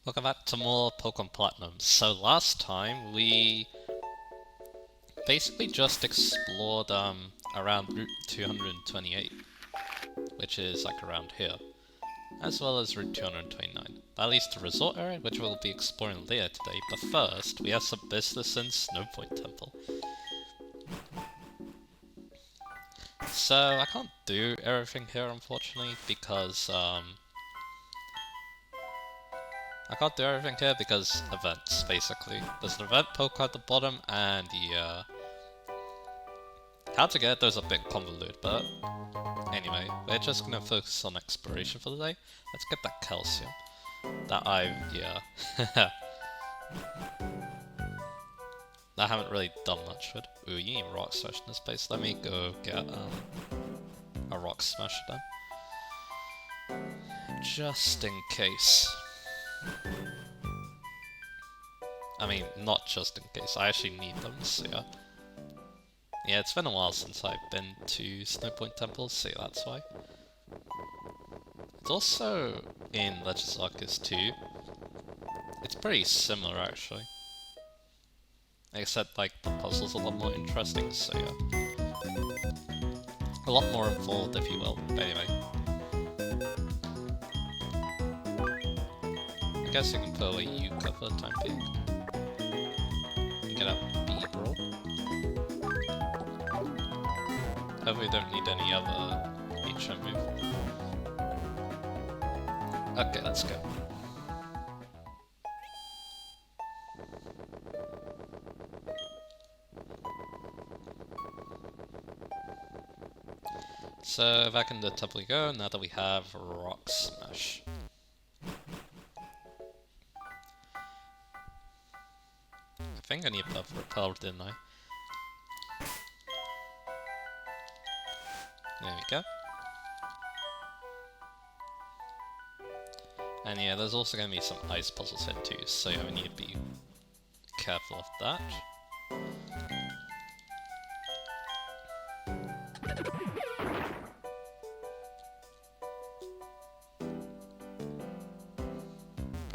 Welcome back to more Pokémon Platinum. So last time we basically just explored around Route 228, which is like around here, as well as Route 229. That leads to Resort Area, which we'll be exploring later today, but first we have some business in Snowpoint Temple. So I can't do everything here unfortunately because events, basically. There's an event poke at the bottom, and how to get it there's a bit convoluted, but anyway, we're just gonna focus on exploration for the day. Let's get that calcium. That that I haven't really done much with. Ooh, you need rock smash in this place. Let me go get a rock smash then. Just in case. I mean, not just in case, I actually need them, so yeah. Yeah, it's been a while since I've been to Snowpoint Temple, so yeah, that's why. It's also in Legends Arceus 2. It's pretty similar, actually. Except, like, the puzzle's a lot more interesting, so yeah. A lot more involved, if you will. But anyway. I guess you can put away Yuka for the time being. Get out B-Brawl. Hopefully we don't need any other HM move. Okay, let's go. So back in the temple we go, now that we have Rock Smash. I think I need Buff Repel, didn't I? There we go. And yeah, there's also going to be some ice puzzles here too, so yeah, we need to be careful of that.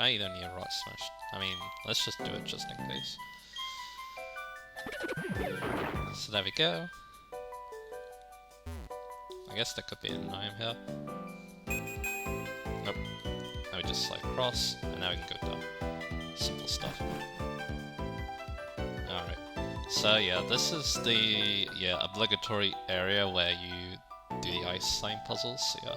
You don't need a rock smash. I mean, let's just do it just in case. So there we go. I guess there could be a gnome here. Nope. Now we just slide across, and now we can go down. Simple stuff. Alright. So yeah, this is the obligatory area where you do the ice sign puzzles, so yeah.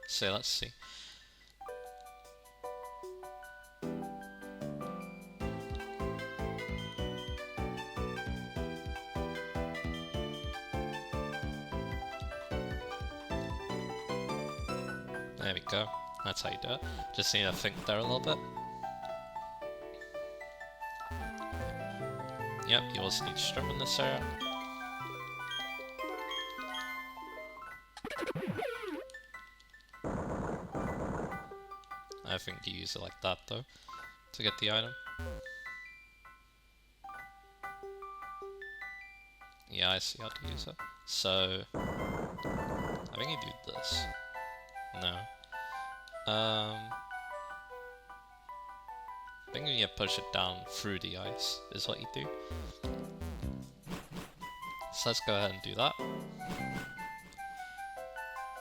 So let's see. There we go. That's how you do it. Just need to think there a little bit. Yep, you also need strip in this area. I think you use it like that though, to get the item. Yeah, I see how to use it. So, I think you do this. No. I think you push it down through the ice, is what you do. So let's go ahead and do that.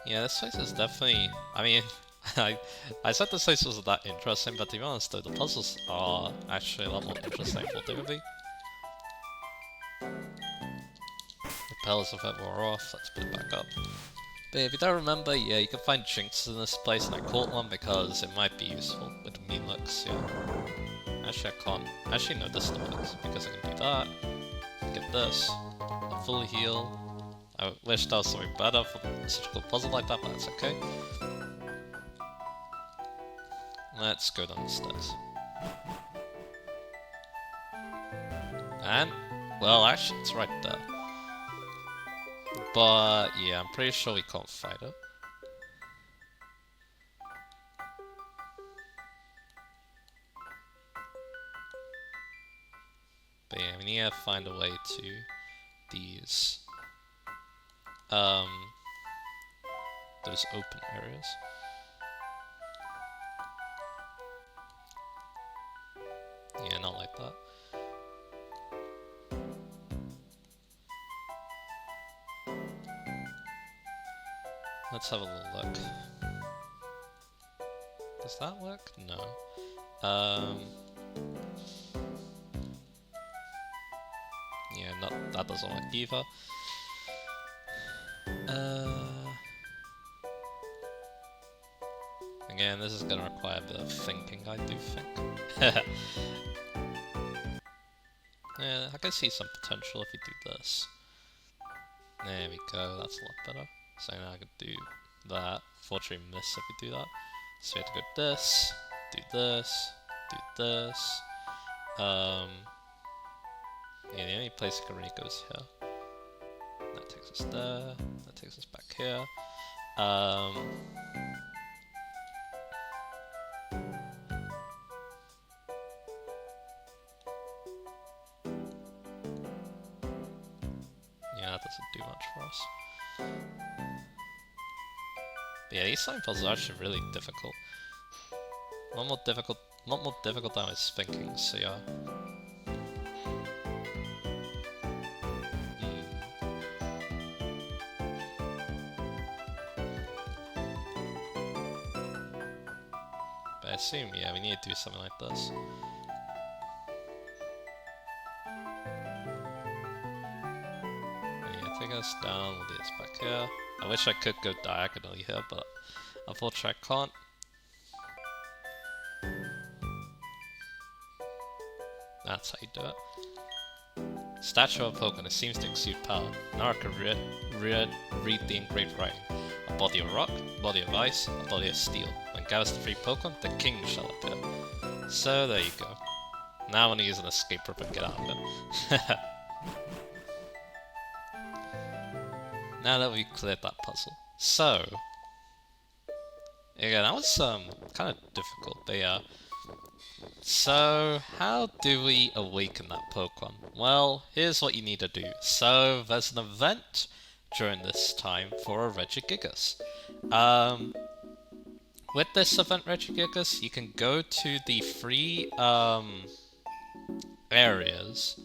Yeah, this place is definitely, I mean, I said this place wasn't that interesting, but to be honest though, the puzzles are actually a lot more interesting for they would be. The pellets of it wore off, let's put it back up. But if you don't remember, yeah, you can find chinks in this place, and I caught one because it might be useful with the mean looks, yeah. Actually I can't, actually no, this still works, because I can do that, get this, a full heal. I wish that was something better for such a cool puzzle like that, but that's okay. Let's go down the stairs. And, well, actually, it's right there. But, yeah, I'm pretty sure we can't fight it. But yeah, we need to find a way to these those open areas. Yeah, not like that. Let's have a little look. Does that work? No. Yeah, that doesn't work either. Again, this is gonna require a bit of thinking, I do think. Yeah, I can see some potential if you do this. There we go, that's a lot better. So now I can do that. Fortunately miss if we do that. So we have to go this, do this, do this. Yeah, the only place it can really go is here. That takes us there, that takes us back here. Yeah, that doesn't do much for us. But yeah, these slime puzzles are actually really difficult. A lot more difficult than I was thinking, so yeah. But I assume, yeah, we need to do something like this. And yeah, take us down, we'll do this back here. I wish I could go diagonally here, but unfortunately I can't. That's how you do it. Statue of Pokemon, it seems to exude power. Now I can read the engraved writing. A body of rock, a body of ice, a body of steel. When gathers the three Pokemon, the king shall appear. So there you go. Now I want to use an escape rope and get out of it. Now that we've cleared that puzzle. So, again, that was kind of difficult, but yeah. So, how do we awaken that Pokemon? Well, here's what you need to do. So, there's an event during this time for a Regigigas. With this event, Regigigas, you can go to the free areas.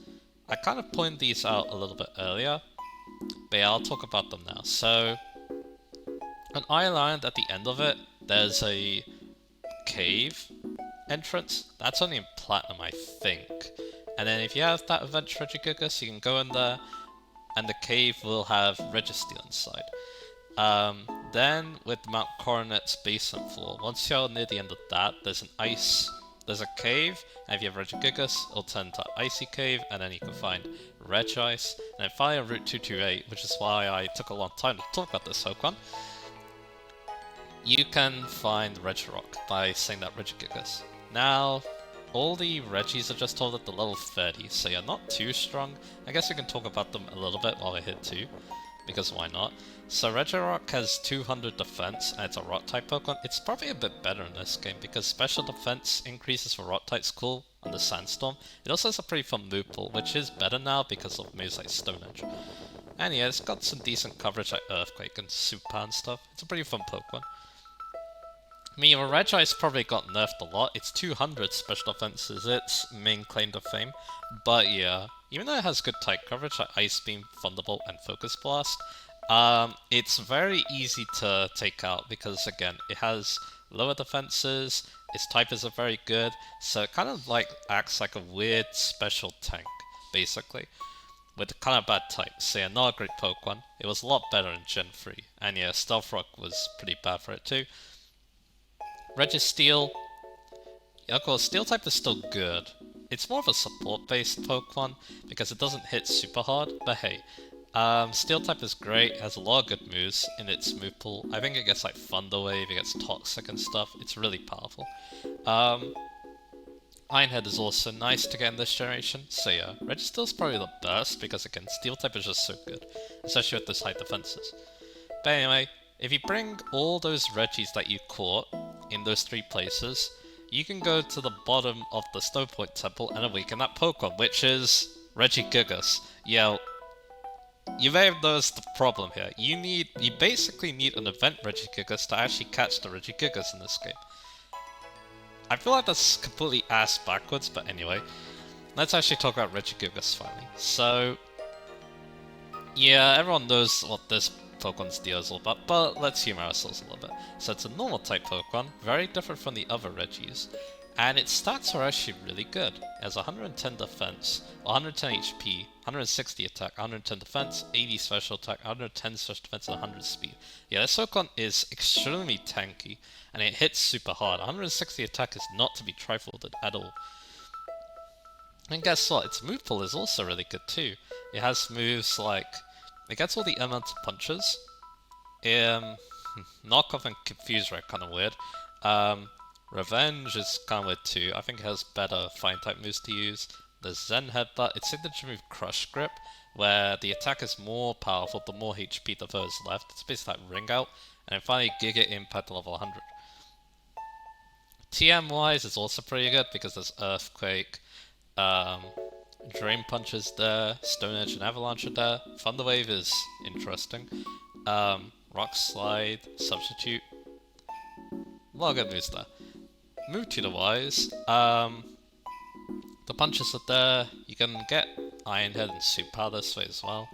I kind of pointed these out a little bit earlier, but yeah, I'll talk about them now. So, on Island, at the end of it, there's a cave entrance. That's only in Platinum, I think. And then if you have that event Regigigas, you can go in there, and the cave will have Registeel inside. Then with Mount Coronet's basement floor, once you're near the end of that, there's a cave, and if you have Regigigas, it'll turn to Icy Cave, and then you can find Regice. And then finally on Route 228, which is why I took a long time to talk about this Pokemon, you can find Regirock by saying that Regigigas. Now, all the Regis are just told at the level 30, so you're not too strong. I guess we can talk about them a little bit while we're here too, because why not? So Regirock has 200 defense, and it's a Rock-type Pokemon. It's probably a bit better in this game, because special defense increases for Rock-type's cool under Sandstorm. It also has a pretty fun move pool, which is better now because of moves like Stone Edge. And yeah, it's got some decent coverage like Earthquake and Super and stuff. It's a pretty fun Pokemon. I mean, Regice probably got nerfed a lot. It's 200 special defense is its main claim to fame. But yeah, even though it has good type coverage like Ice Beam, Thunderbolt, and Focus Blast, it's very easy to take out because, again, it has lower defenses, its typers are very good, so it kind of like acts like a weird special tank, basically, with kind of bad types. So yeah, not a great Pokemon. It was a lot better in Gen 3, and yeah, Stealth Rock was pretty bad for it too. Registeel, yeah, of course, Steel type is still good. It's more of a support-based Pokemon because it doesn't hit super hard, but hey, Steel type is great, it has a lot of good moves in its move pool. I think it gets like Thunder Wave, it gets Toxic and stuff, it's really powerful. Ironhead is also nice to get in this generation, so yeah, Registeel's probably the best because again, Steel type is just so good, especially with those high defenses. But anyway, if you bring all those Regis that you caught in those three places, you can go to the bottom of the Stone Point Temple and awaken that Pokemon, which is Regigigas. Yeah, you may have noticed the problem here. You basically need an event Regigigas to actually catch the Regigigas in this game. I feel like that's completely ass backwards, but anyway. Let's actually talk about Regigigas finally. So, yeah, everyone knows what this Pokemon's deal is all about, but let's humor ourselves a little bit. So it's a normal type Pokemon, very different from the other Regis, and its stats are actually really good. It has 110 defense, 110 HP, 160 attack, 110 defense, 80 special attack, 110 special defense, and 100 speed. Yeah, this Pokemon is extremely tanky, and it hits super hard. 160 attack is not to be trifled at all. And guess what? Its move pool is also really good too. It has moves like... It gets all the elemental punches. Knockoff and Confuse Ray are kind of weird. Revenge is kind of weird too. I think it has better fine type moves to use. The Zen Headbutt, its signature move Crush Grip, where the attack is more powerful the more HP the foe is left. It's basically like Ring Out. And then finally Giga Impact level 100. TM wise, it's also pretty good because there's Earthquake. Drain Punch is there, Stone Edge and Avalanche are there, Thunder Wave is interesting, Rock Slide, Substitute, a lot of good moves there. Move tutor wise, the punches are there, you can get Iron Head and Super Power this way as well.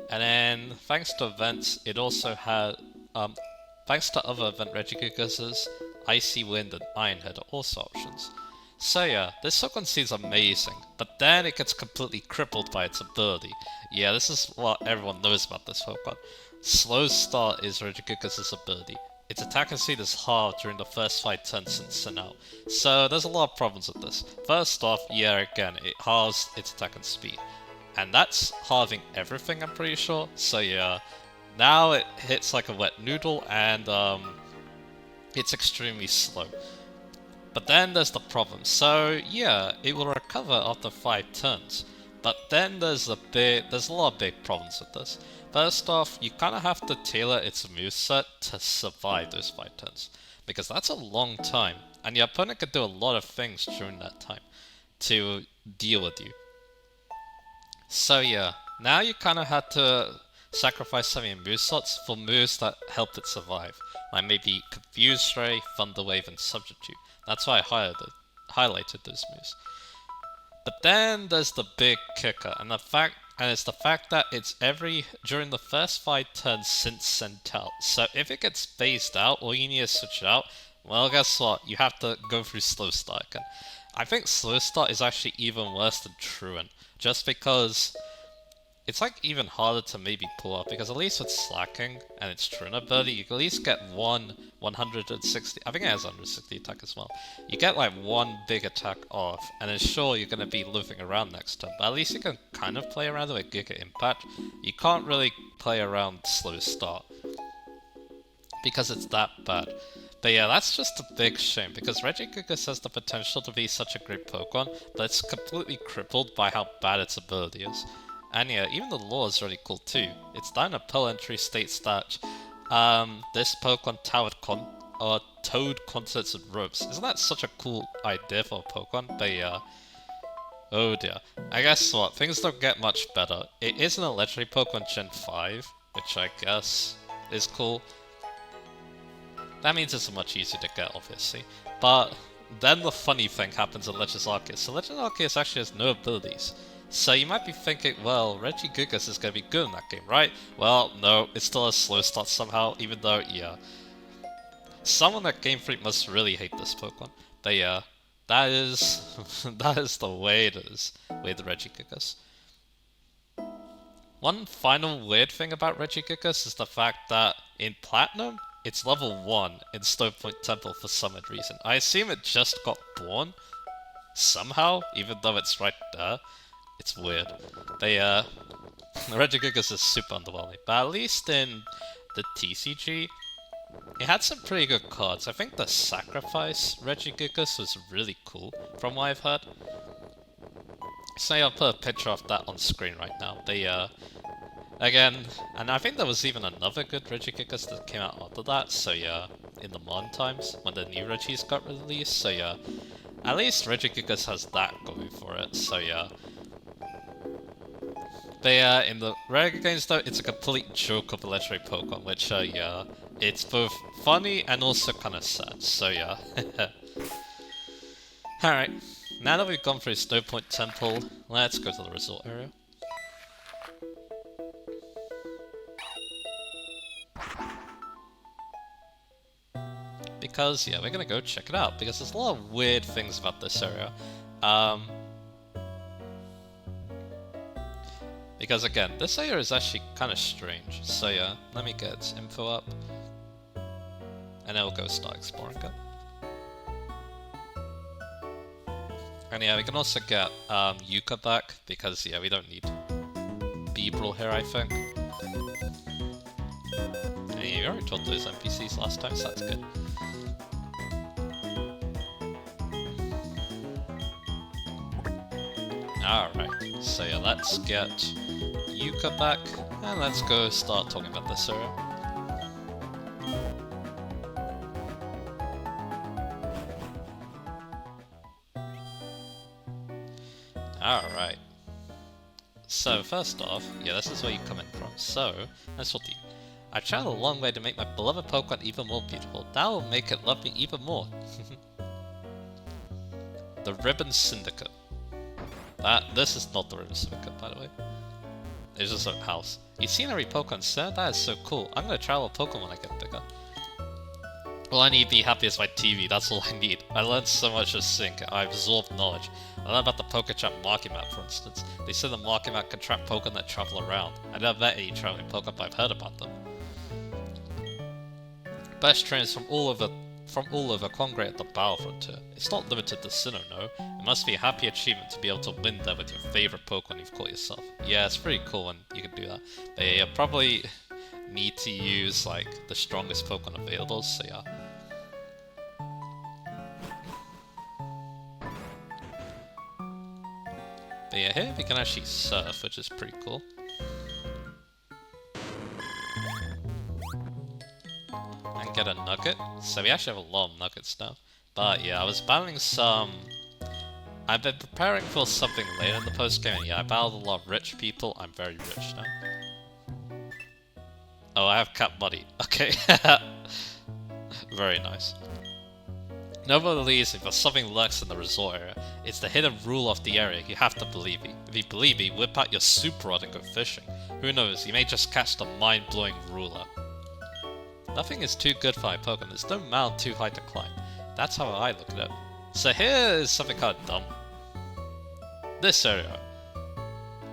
And then, thanks to events, it also had, thanks to other event Regigigases, Icy Wind and Iron Head are also options. So yeah, this Pokemon seems amazing, but then it gets completely crippled by its ability. Yeah, this is what everyone knows about this Pokemon. Slow Start is Regigigas' ability. Its attack and speed is halved during the first 5 turns since Sent Out. So there's a lot of problems with this. First off, yeah, again, it halves its attack and speed. And that's halving everything, I'm pretty sure. So yeah, now it hits like a wet noodle and it's extremely slow. But then there's the problem. So yeah, it will recover after 5 turns. But then there's a lot of big problems with this. First off, you kind of have to tailor its moveset to survive those 5 turns. Because that's a long time, and your opponent could do a lot of things during that time to deal with you. So yeah, now you kind of had to sacrifice some of your movesets for moves that helped it survive. Like maybe Confuse Ray, Thunder Wave, and Substitute. That's why I highlighted those moves. But then there's the big kicker, and it's the fact that it's during the first 5 turns since Sent Out. So if it gets phased out, or you need to switch it out, well, guess what? You have to go through Slow Start again. I think Slow Start is actually even worse than Truant, just because it's like even harder to maybe pull up, because at least with Slacking and its Truant ability, you can at least get 160, I think it has 160 attack as well. You get like one big attack off, and then sure, you're going to be looping around next turn, but at least you can kind of play around with Giga Impact. You can't really play around Slow Start, because it's that bad. But yeah, that's just a big shame, because Regigigas has the potential to be such a great Pokemon, but it's completely crippled by how bad its ability is. And yeah, even the lore is really cool too. Its Dynapel entry states that this Pokemon towed concerts and ropes. Isn't that such a cool idea for a Pokemon? But yeah. Oh dear. I guess what? Things don't get much better. It is an legendary Pokemon Gen 5, which I guess is cool. That means it's much easier to get, obviously. But then the funny thing happens in Legends Arceus. So Legends Arceus actually has no abilities. So you might be thinking, well, Regigigas is going to be good in that game, right? Well, no, it still has Slow Start somehow, even though, yeah. Someone at Game Freak must really hate this Pokemon. But yeah, that is the way it is with Regigigas. One final weird thing about Regigigas is the fact that in Platinum, it's level 1 in Stone Point Temple for some odd reason. I assume it just got born somehow, even though it's right there. It's weird. But yeah, Regigigas is super underwhelming. But at least in the TCG, it had some pretty good cards. I think the Sacrifice Regigigas was really cool, from what I've heard. So yeah, I'll put a picture of that on screen right now. But yeah, again, and I think there was even another good Regigigas that came out after that. So yeah, in the modern times, when the new Regis got released. So yeah, at least Regigigas has that going for it. So yeah. But yeah, in the rare games though, it's a complete joke of a legendary Pokemon, which yeah, it's both funny and also kind of sad, so yeah. Alright, now that we've gone through Snow Point Temple, let's go to the resort area. Because, yeah, we're gonna go check it out, because there's a lot of weird things about this area. Because again, this area is actually kind of strange, so yeah, let me get its info up. And then we'll go start exploring it. And yeah, we can also get Yuka back, because yeah, we don't need Beebrel here, I think. And yeah, we already told those NPCs last time, so that's good. Alright, so yeah, let's get Yuka back, and let's go start talking about this area. Alright. So, first off, yeah, this is where you come in from. So, let's what do you. I traveled a long way to make my beloved Pokemon even more beautiful. That will make it love me even more. The Ribbon Syndicate. This is not the Ribbon Syndicate, by the way. It's just a house. You've seen every Pokemon Center? That is so cool. I'm gonna travel Pokemon when I get bigger. All I need to be happy is my TV, that's all I need. I learned so much of Sync, I absorbed knowledge. I learned about the PokéChap marking map, for instance. They said the marking map can track Pokemon that travel around. I never met any traveling Pokemon, but I've heard about them. Best trainers from all over congregate at the Battle Frontier. It's not limited to Sinnoh, no. It must be a happy achievement to be able to win there with your favorite Pokemon you've caught yourself. Yeah, it's pretty cool when you can do that. But yeah, you probably need to use like the strongest Pokemon available, so yeah. But yeah, here we can actually surf, which is pretty cool. And get a nugget. So we actually have a lot of nuggets now. But yeah, I was battling some... I've been preparing for something later in the postgame, and yeah, I battled a lot of rich people. I'm very rich now. Oh, I have cap money. Okay. Very nice. Nevertheless, if something lurks in the resort area, it's the hidden rule of the area. You have to believe me. If you believe me, whip out your super rod and go fishing. Who knows, you may just catch the mind-blowing ruler. Nothing is too good for my Pokemon. There's no mountain too high to climb. That's how I look at it. So here is something kind of dumb. This area.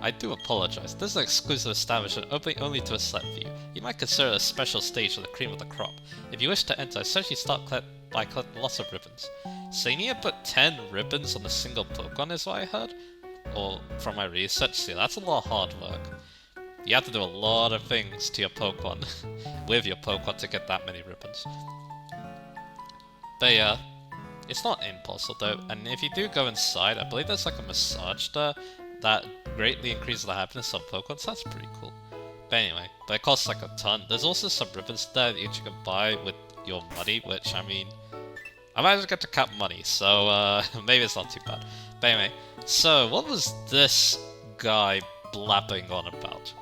I do apologize. This is an exclusive establishment open only to a select few. You might consider it a special stage for the cream of the crop. If you wish to enter, essentially start by collecting lots of ribbons. So you need to put 10 ribbons on a single Pokemon is what I heard? Or from my research, see, that's a lot of hard work. You have to do a lot of things to your Pokemon, with your Pokemon to get that many ribbons. But yeah, it's not impossible though, and if you do go inside, I believe there's like a massage there that greatly increases the happiness of Pokemon, so that's pretty cool. But anyway, but it costs like a ton. There's also some ribbons there that you can buy with your money, which, I mean, I might as well get to cap money, so maybe it's not too bad. But anyway, so what was this guy blabbing on about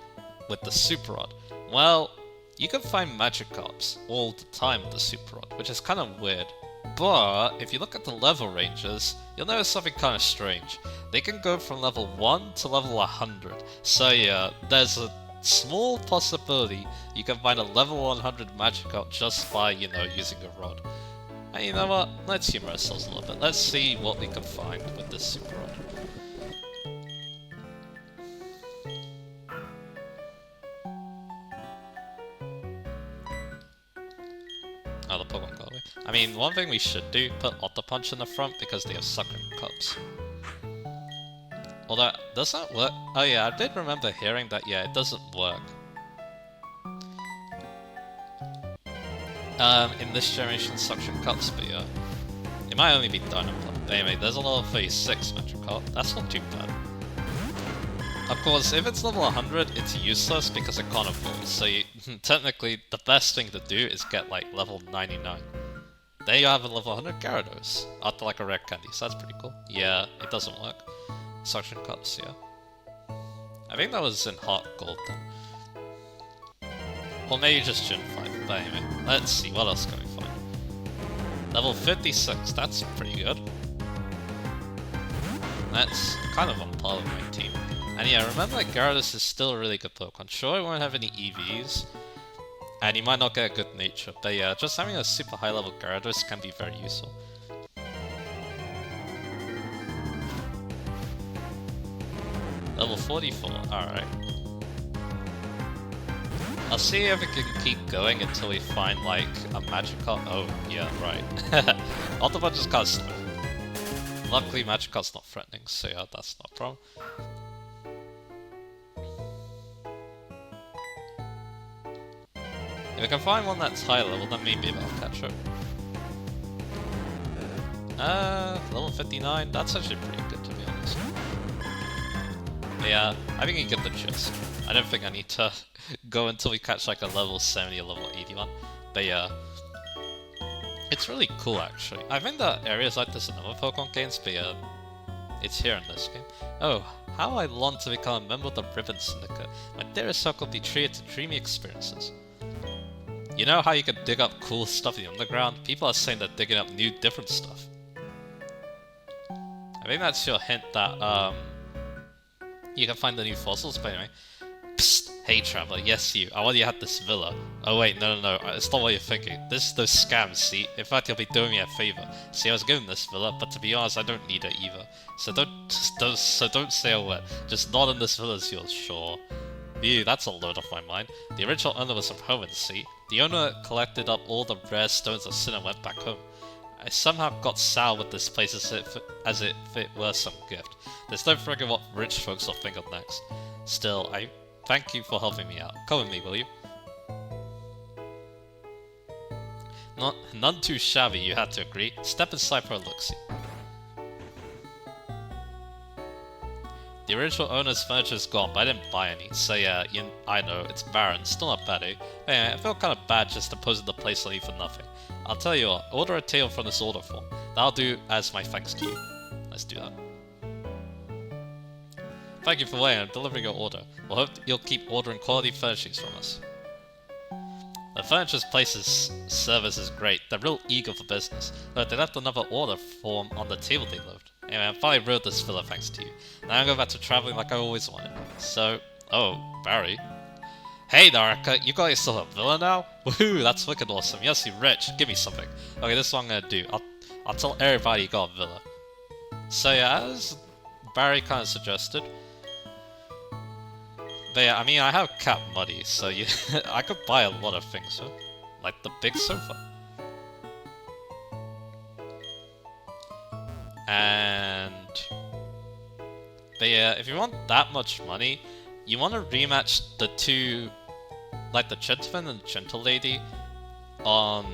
with the Super Rod? Well, you can find Magikarps all the time with the Super Rod, which is kind of weird. But if you look at the level ranges, you'll notice something kind of strange. They can go from level 1 to level 100. So yeah, there's a small possibility you can find a level 100 Magikarp just by, you know, using a rod. And you know what? Let's humor ourselves a little bit. Let's see what we can find with this Super Rod. Oh, the Pokemon got away. I mean, one thing we should do, put Otto Punch in the front because they have suction cups. Although, does that work? Oh yeah, I did remember hearing that, yeah, it doesn't work. In this generation, suction cups, but yeah. It might only be Dynamite. But anyway, there's a level 36 Magikarp. That's not too bad. Of course, if it's level 100, it's useless because it can't evolve, so you, technically the best thing to do is get like level 99. Then you have a level 100 Gyarados, after like a rare candy, so that's pretty cool. Yeah, it doesn't work. Suction cups, yeah. I think that was in Heart Gold then. Or maybe just Gen 5, but anyway, let's see, what else can we find? Level 56, that's pretty good. That's kind of on par with my team. And yeah, remember that Gyarados is still a really good Pokemon. Sure, it won't have any EVs, and he might not get a good nature, but yeah, just having a super high level Gyarados can be very useful. Level 44, alright. I'll see if we can keep going until we find, like, a Magikarp. Oh, yeah, right. Autobot just got stuck. Luckily, Magikarp's not threatening, so yeah, that's not a problem. If we can find one that's high level, then maybe I'll catch up. Level 59, that's actually pretty good, to be honest. But yeah, I think you get the gist. I don't think I need to go until we catch like a level 70 or level 81. But yeah, it's really cool actually. I think that areas like this in other Pokemon games, but yeah, it's here in this game. Oh, how I long to become a member of the Ribbon Syndicate. My dearest circle be treated to dreamy experiences. You know how you can dig up cool stuff in the underground? People are saying they're digging up new, different stuff. I think that's your hint that, you can find the new fossils, but anyway. Psst! Hey Traveler, yes you. I already had this villa. Oh wait, no, it's not what you're thinking. This is those scams, see? In fact, you'll be doing me a favor. See, I was given this villa, but to be honest, I don't need it either. So don't say a word. Just nod in this villa's yours, sure. Ew, that's a load off my mind. The original owner was from home, see? The owner collected up all the rare stones of sin and went back home. I somehow got sour with this place as if it were some gift. There's no friggin' what rich folks will think of next. Still, I thank you for helping me out. Come with me, will you? None too shabby, you had to agree. Step inside for a look-see. The original owner's furniture is gone, but I didn't buy any, so yeah, I know, it's barren, still not bad, eh? Anyway, I feel kinda bad just deposing the place on you for nothing. I'll tell you what, order a table from this order form. That'll do as my thanks to you. Let's do that. Thank you for waiting, I'm delivering your order. We'll hope you'll keep ordering quality furnishings from us. The furniture's place's service is great, they're real eager for business. But they left another order form on the table they loved. Anyway, I finally wrote this filler thanks to you. Now I'm going back to traveling like I always wanted. So, oh, Barry. Hey Naraka, you got yourself a villa now? Woohoo, that's wicked awesome. Yes, you're rich. Give me something. Okay, this is what I'm gonna do. I'll tell everybody you got a villa. So yeah, as Barry kind of suggested. But yeah, I mean, I have cat money, so you, I could buy a lot of things, huh? Like the big sofa. And... But yeah, if you want that much money, you want to rematch the two, like the gentleman and the gentle lady on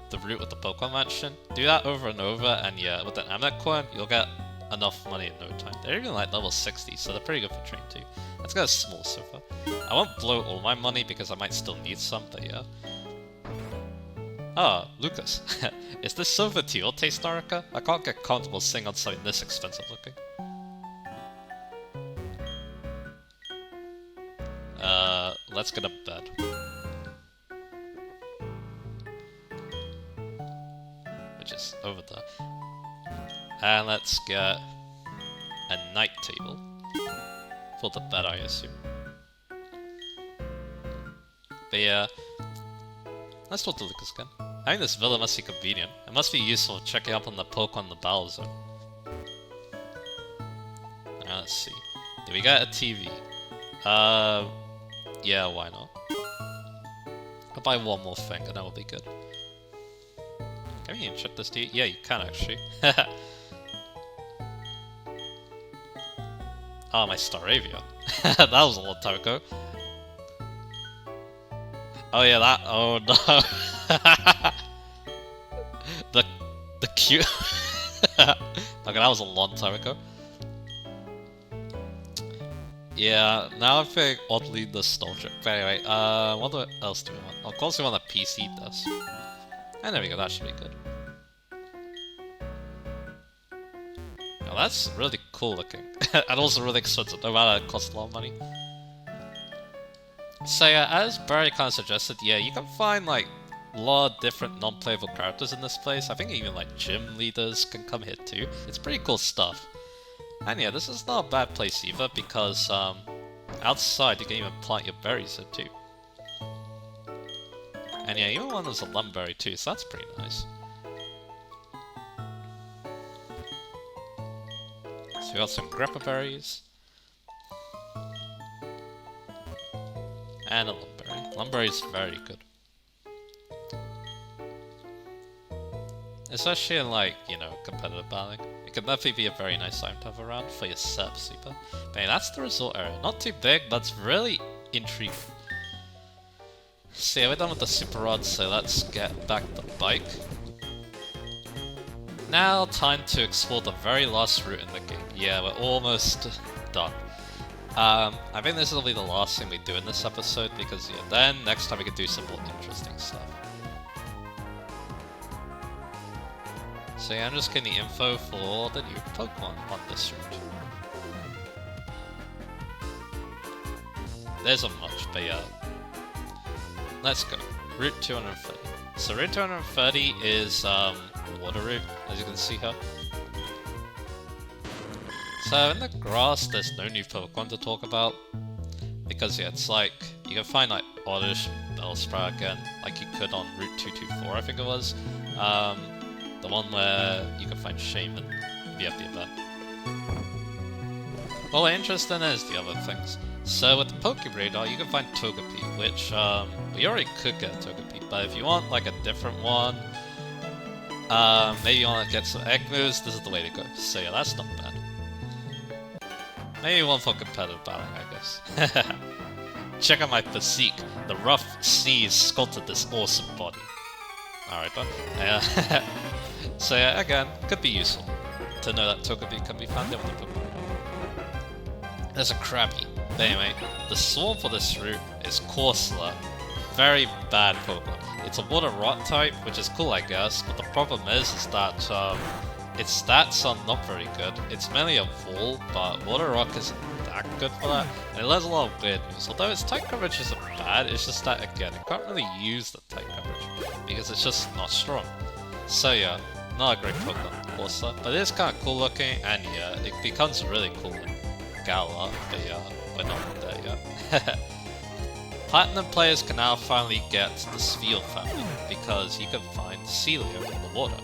the route with the Pokemon Mansion. Do that over and over, and yeah, with an Amulet coin, you'll get enough money in no time. They're even like level 60, so they're pretty good for train too. Let's get a small sofa. I won't blow all my money because I might still need some, but yeah. Ah, Lucas. Is this sofa to your taste, Naraka? I can't get comfortable sitting on something this expensive looking. Let's get a bed. Which is over there. And let's get a night table. For the bed, I assume. But yeah, let's talk to Lucas again. I think this villa must be convenient. It must be useful checking up on the Pokemon in the battle zone. Let's see. Did we get a TV? Yeah, why not? I'll buy one more thing and that will be good. Can you check this TV? Yeah, you can actually. Ah, my Staravia. That was a long time ago. Oh yeah, that. Oh no. the cute. Okay, that was a long time ago. Yeah, now I feel oddly nostalgic. But anyway, what else do we want? Of course, we want a PC desk. And there we go. That should be good. Now that's really cool looking, and also really expensive. No matter, it costs a lot of money. So yeah, as Barry kind of suggested, yeah, you can find like a lot of different non-playable characters in this place. I think even like gym leaders can come here too. It's pretty cool stuff. And yeah, this is not a bad place either because outside you can even plant your berries here too. And yeah, even one was a lumberry too, so that's pretty nice. So we got some grappa berries. And a lumberry. Lumberry is very good. Especially in like, you know, competitive battling. It can definitely be a very nice item to have around for your setup sleeper. But yeah, that's the resort area. Not too big, but it's really intriguing. So yeah, we're done with the super rod, so let's get back the bike. Now, time to explore the very last route in the game. Yeah, we're almost done. I think this will be the last thing we do in this episode, because yeah, then next time we can do some more interesting stuff. So yeah, I'm just getting the info for the new Pokemon on this route. There isn't much, but yeah. Let's go. Route 230. So Route 230 is water route, as you can see here. So in the grass, there's no new Pokemon to talk about. Because yeah, it's like, you can find like Oddish, Bellsprout again, like you could on Route 224, I think it was. The one where you can find Shaman if you have the event. What we're interested in is the other things. So with the Pokeradar, you can find Togepi, which we already could get a Togepi, but if you want like a different one, maybe you want to get some egg moves, this is the way to go. So yeah, that's not bad. Maybe one for competitive battling, I guess. Check out my physique. The rough seas sculpted this awesome body. Alright, done. Yeah. So yeah, again, could be useful to know that Togepi can be found in the Pokemon. There's a Krabby. But anyway, the swarm for this route is Corsola. Very bad Pokemon. It's a water rock type, which is cool I guess, but the problem is that its stats are not very good. It's mainly a Vol, but water rock isn't that good for that, and it has a lot of weird moves. Although its type coverage isn't bad, it's just that again, it can't really use the type coverage, because it's just not strong. So yeah, not a great Pokemon, Corsola, but it is kind of cool looking, and yeah, it becomes really cool in Galar, but yeah, we're not there yet. Platinum players can now finally get the Sphere family, because you can find Celium in the water.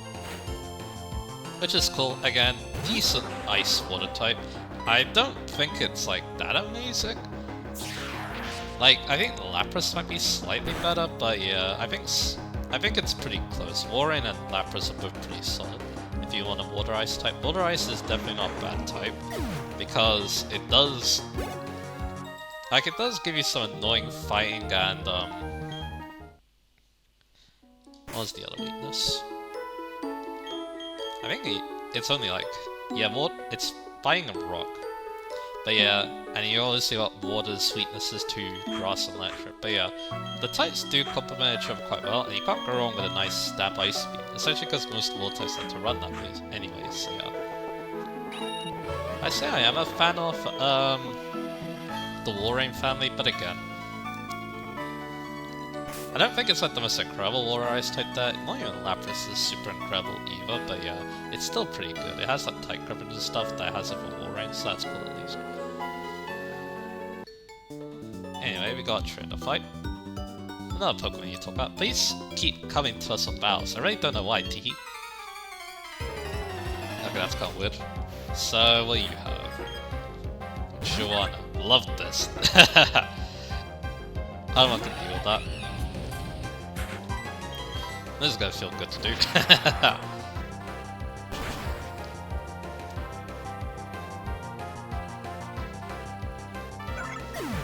Which is cool, again, decent ice water type. I don't think it's like that amazing. Like, I think Lapras might be slightly better, but yeah, I think it's pretty close. Warren and Lapras are both pretty solid. If you want a water ice type, water ice is definitely not a bad type, because it does give you some annoying fighting and what was the other weakness? I think it's only like, yeah, more, it's fighting a rock. But yeah, and you obviously got water's weaknesses to grass and electric. But yeah, the types do complement each other quite well, and you can't go wrong with a nice stab ice speed, essentially because most water types like to run that way anyways, so yeah. I say I am a fan of the Walrein family, but again, I don't think it's like the most incredible water ice type that, not even Lapras is super incredible either, but yeah, it's still pretty good. It has like tight coverage and stuff that has it for Walrein, so that's cool at least. Anyway, we got Trainer fight. Another Pokemon you talk about. Please keep coming to us on battles. I really don't know why, Tiki. Okay, that's kind of weird. So, what do you have? Joanna. Love this. I don't want to deal with that. This is gonna feel good to do.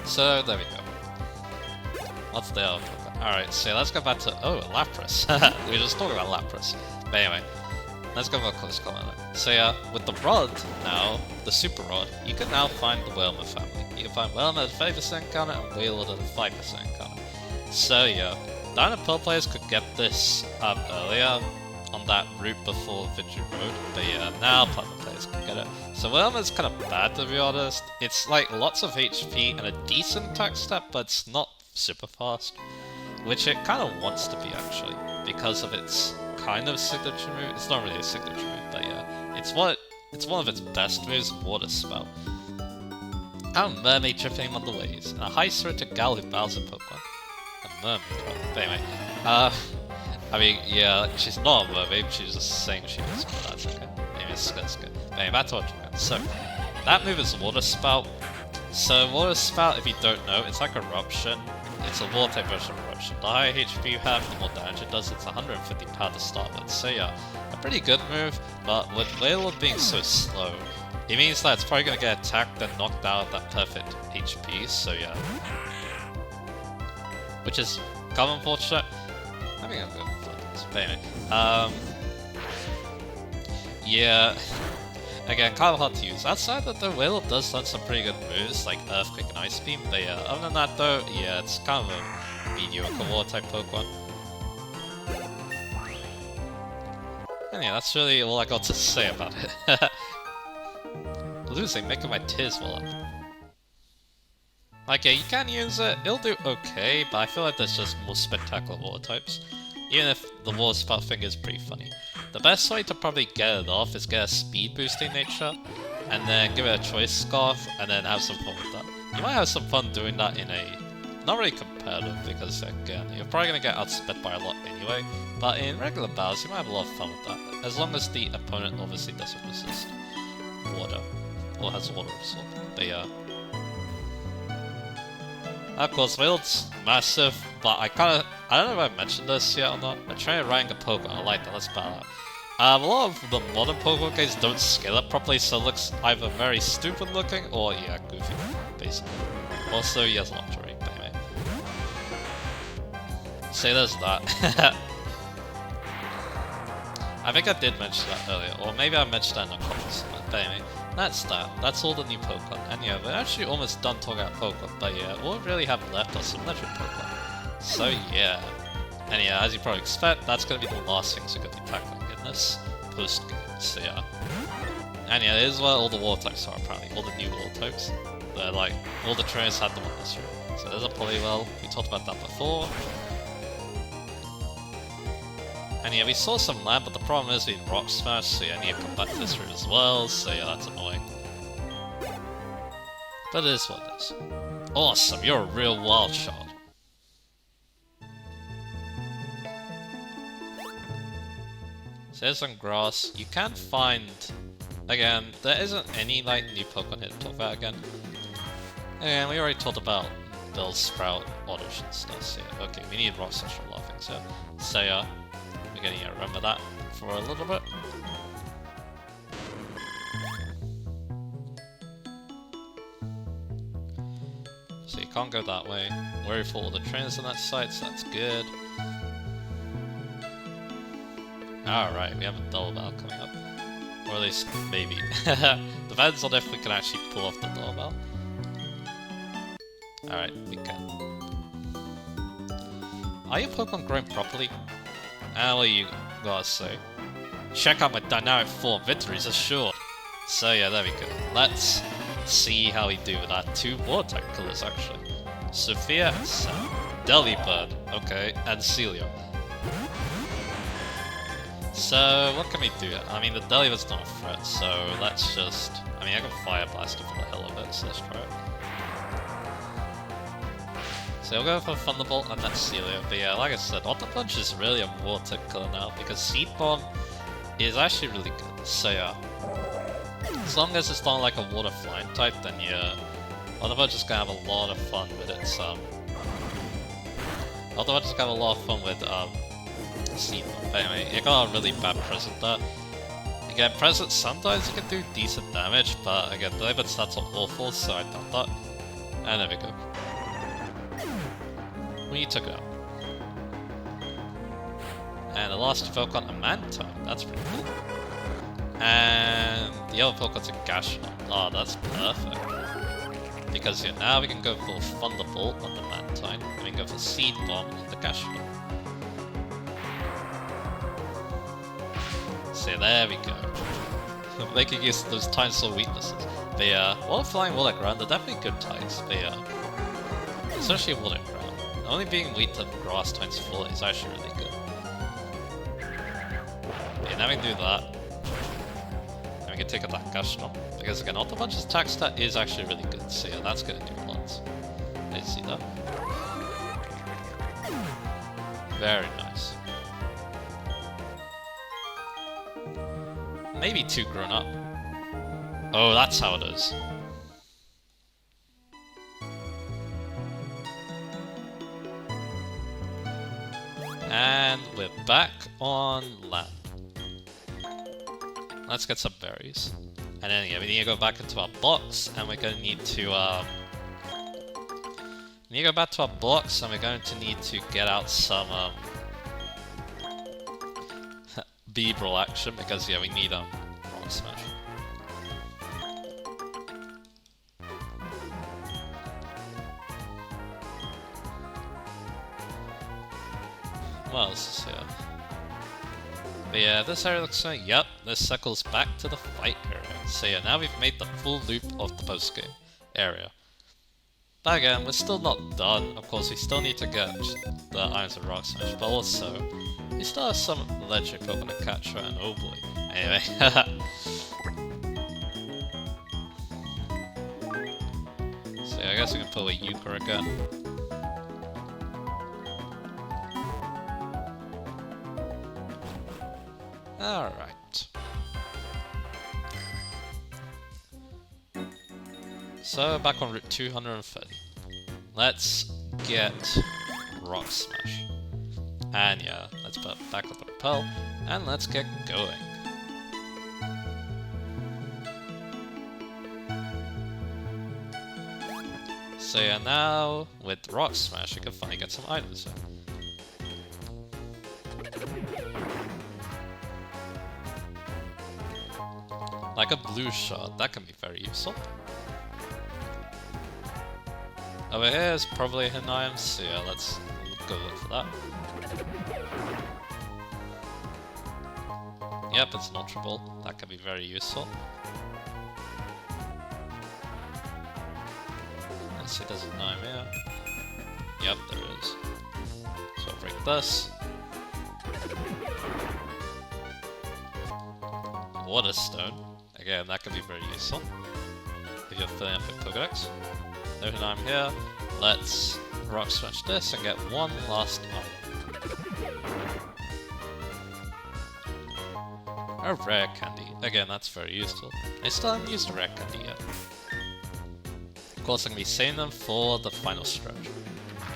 So, there we go. What's the other Pokemon? Alright, so let's go back to... Oh, Lapras. We were just talking about Lapras. But anyway, let's go for a close comment. So yeah, with the Rod now, the Super Rod, you can now find the Whalmer family. You can find Whalmer at a 5% counter and Wailord at a 5% counter. So yeah, Dino Pearl players could get this earlier on that route before Victory Road, but yeah, now Platinum players can get it. So Whalmer's kind of bad to be honest. It's like lots of HP and a decent attack stat, but it's not super fast, which it kind of wants to be actually, because of its kind of signature move. It's not really a signature move, but yeah, it's one of its best moves, Water Spout. A mermaid dripping on the waves, and a high-spirited gal who bows at Pokemon. A mermaid, but anyway, I mean, yeah, she's not a mermaid, she's just saying she is, but that's okay. Anyway, it's good. But anyway, back to what we're doing. So, that move is Water Spout. So, Water Spout, if you don't know, it's like Eruption. It's a water type version of Eruption. The higher HP you have, the more damage it does. It's 150 power to start with. So yeah, a pretty good move, but with Wailord being so slow, it means that it's probably going to get attacked and knocked out at that perfect HP, so yeah. Which is kind of unfortunate. I think I'm going for this, but anyway. Yeah. Again, kind of hard to use. Outside that though, Wailord does learn some pretty good moves, like Earthquake and Ice Beam, but yeah, other than that though, yeah, it's kind of a mediocre water type Pokemon. And yeah, that's really all I got to say about it. Losing, making my tears well up. Like, yeah, you can use it, it'll do okay, but I feel like there's just more spectacular water types. Even if the Water Spout thing is pretty funny. The best way to probably get it off is get a speed boosting nature, and then give it a choice scarf, and then have some fun with that. You might have some fun doing that in a, not really competitive, because again, you're probably going to get outsped by a lot anyway, but in regular battles you might have a lot of fun with that, as long as the opponent obviously doesn't resist water, or has water absorb. But yeah. Of course, Wailord's massive, but I don't know if I mentioned this yet or not. I'm trying to rank a Pokemon, I like that, let's battle out. A lot of the modern Pokemon games don't scale it properly, so it looks either very stupid looking, or yeah, goofy, basically. Also, he has a lot to rate, but anyway. So there's that. I think I did mention that earlier, or maybe I mentioned that in the comments, but anyway. That's that. That's all the new Pokemon. And yeah, we're actually almost done talking about Pokemon, but yeah, all we really have left are some legendary Pokemon. So yeah. And yeah, as you probably expect, that's going to be the last things we're going to be tackling in this post-game. So yeah. And yeah, this is where all the water types are apparently, all the new water types. They're like, all the trainers had them on this room. So there's a Poliwhirl, we talked about that before. And yeah, we saw some land, but the problem is we Rock Smash, so yeah, I need to come back to this route as well, so yeah, that's annoying. But it is what it is. Awesome, you're a real wild shot. So there's some grass. You can find... Again, there isn't any like new Pokemon here to talk about again. And we already talked about Bill's Sprout, Oddish and stuff, so yeah, okay, we need Rock Smash for a lot of things, yeah. So yeah. We're gonna remember that for a little bit. So you can't go that way. Worry for all the trainers on that side, so that's good. Alright, we have a double battle coming up. Or at least, maybe. Depends on if we can actually pull off the double battle. Alright, we can. Are your Pokemon growing properly? What you gotta say? Check out my dynamic form, victories assured. So yeah, there we go. Let's see how we do with our two water type colours actually. Sophia and Sam. Delibird, okay, and Celio. So what can we do? I mean, the Delibird's not a threat, so let's just... I mean, I can Fire Blast it for the hell of it, so let's try it. So we'll go for Thunderbolt and that's Celio, but yeah, like I said, Water Punch is really a water color now, because Seed Bomb is actually really good, so yeah. As long as it's not like a water flying type, then yeah, Water Punch is gonna have a lot of fun with its, Water Punch is gonna have a lot of fun with, Seed Bomb, but anyway, it got a really bad present there. Again, present sometimes you can do decent damage, but again, Delibird stats are awful, so I doubt that. And there we go. We took it out. And the last Pokemon, a Mantine. That's pretty cool. And the other Pokemon's a Gashmon. Oh, that's perfect. Because yeah, now we can go for Thunderbolt on the Mantine, and we can go for Seed Bomb on the Gashmon. So there we go. Making use of those Tyrannosaur weaknesses. But yeah, Water Flying, Water Ground, they're definitely good types, but yeah. Especially Water Ground. only being weak to grass times 4 is actually really good. And now we can do that. And we can take attack Gashno. Because again, Auto Punch's attack stat is actually really good, so yeah, that's gonna do lots. Did you see that? Very nice. Maybe too grown up. Oh, that's how it is. And we're back on land. Let's get some berries. And then yeah, we need to go back into our box, and we're going to need to go back to our box, and we're going to need to get out some Beebrel action, because yeah, we need Rock Smash. What else is here? But yeah, this area looks like, yep, this circles back to the fight area. So yeah, now we've made the full loop of the post-game area. But again, we're still not done. Of course, we still need to get the Irons of Rock Smash, but also, we still have some legendary Pokemon to catch, and oh boy. Anyway, so yeah, I guess we can pull a Euchre again. Alright. So, back on Route 230. Let's get Rock Smash. And yeah, let's put back up the repel, and let's get going. So yeah, now, with Rock Smash, you can finally get some items. Like a blue shot, that can be very useful. Over here is probably a hidden item, so yeah, let's go look for that. Yep, it's an Ultra Ball, that can be very useful. Let's see, there's an item here. Yep, there is. So I'll break this. Water Stone. Again, that can be very useful if you're filling up your Pokédex. There's an item here. Let's Rock Smash this and get one last item. A rare candy. Again, that's very useful. I still haven't used a rare candy yet. Of course, I'm going to be saving them for the final stretch.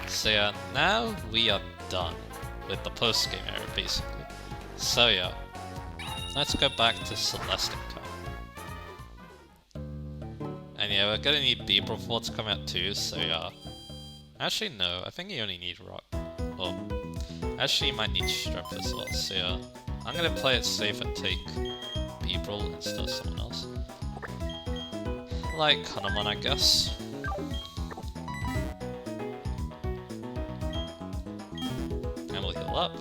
So yeah, now we are done with the post-game area, basically. So yeah, let's go back to Celestic Town. And yeah, we're gonna need Beebrel for it to come out too, so yeah. Actually, no, I think you only need Rock. Oh, actually, you might need Strength as well, so yeah. I'm gonna play it safe and take Beebrel instead of someone else. Like Hanuman, I guess. And we'll heal up.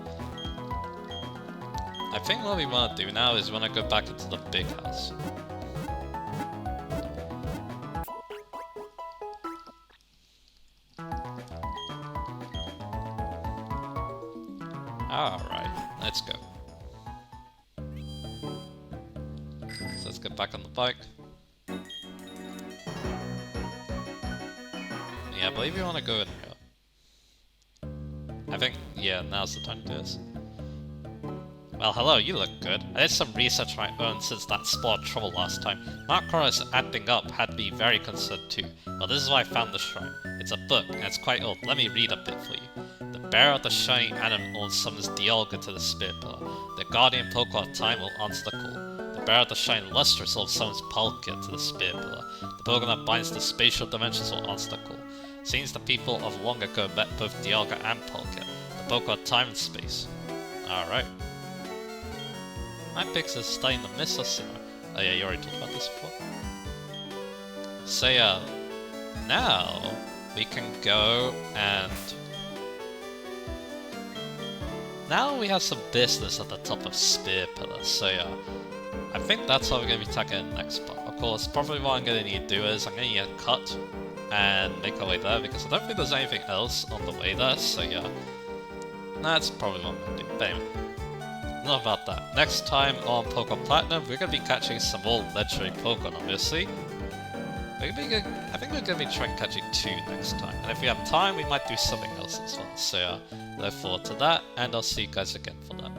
I think what we want to do now is we want to go back into the big house. Alright, let's go. So let's get back on the bike. Yeah, I believe you want to go in here. I think, yeah, now's the time to do this. Well, hello, you look good. I did some research on my own since that spot of trouble last time. Mark Cross acting up had me very concerned too. Well, this is why I found the shrine. It's a book, and it's quite old. Let me read a bit for you. The bearer of the shining animal summons Dialga to the spirit pillar. The guardian Pokemon of time will answer the call. The bearer of the shining luster soul summons Palkia to the spirit pillar. The Pokemon that binds the spatial dimensions will answer the call. Since the people of long ago met both Dialga and Palkia, the Pokemon of time and space. Alright. My picks is studying the mist or similar. Oh yeah, you already talked about this before. So yeah, now we can go and... Now we have some business at the top of Spear Pillar, so yeah. I think that's what we're going to be tackling in the next part. Of course, probably what I'm going to need to do is I'm going to need a cut and make our way there, because I don't think there's anything else on the way there, so yeah. That's probably what I'm gonna do. But anyway, enough about that. Next time on Pokemon Platinum, we're gonna be catching some more legendary Pokemon, obviously. I think we're gonna be trying catching 2 next time, and if we have time, we might do something else as well. So yeah, look forward to that, and I'll see you guys again for that.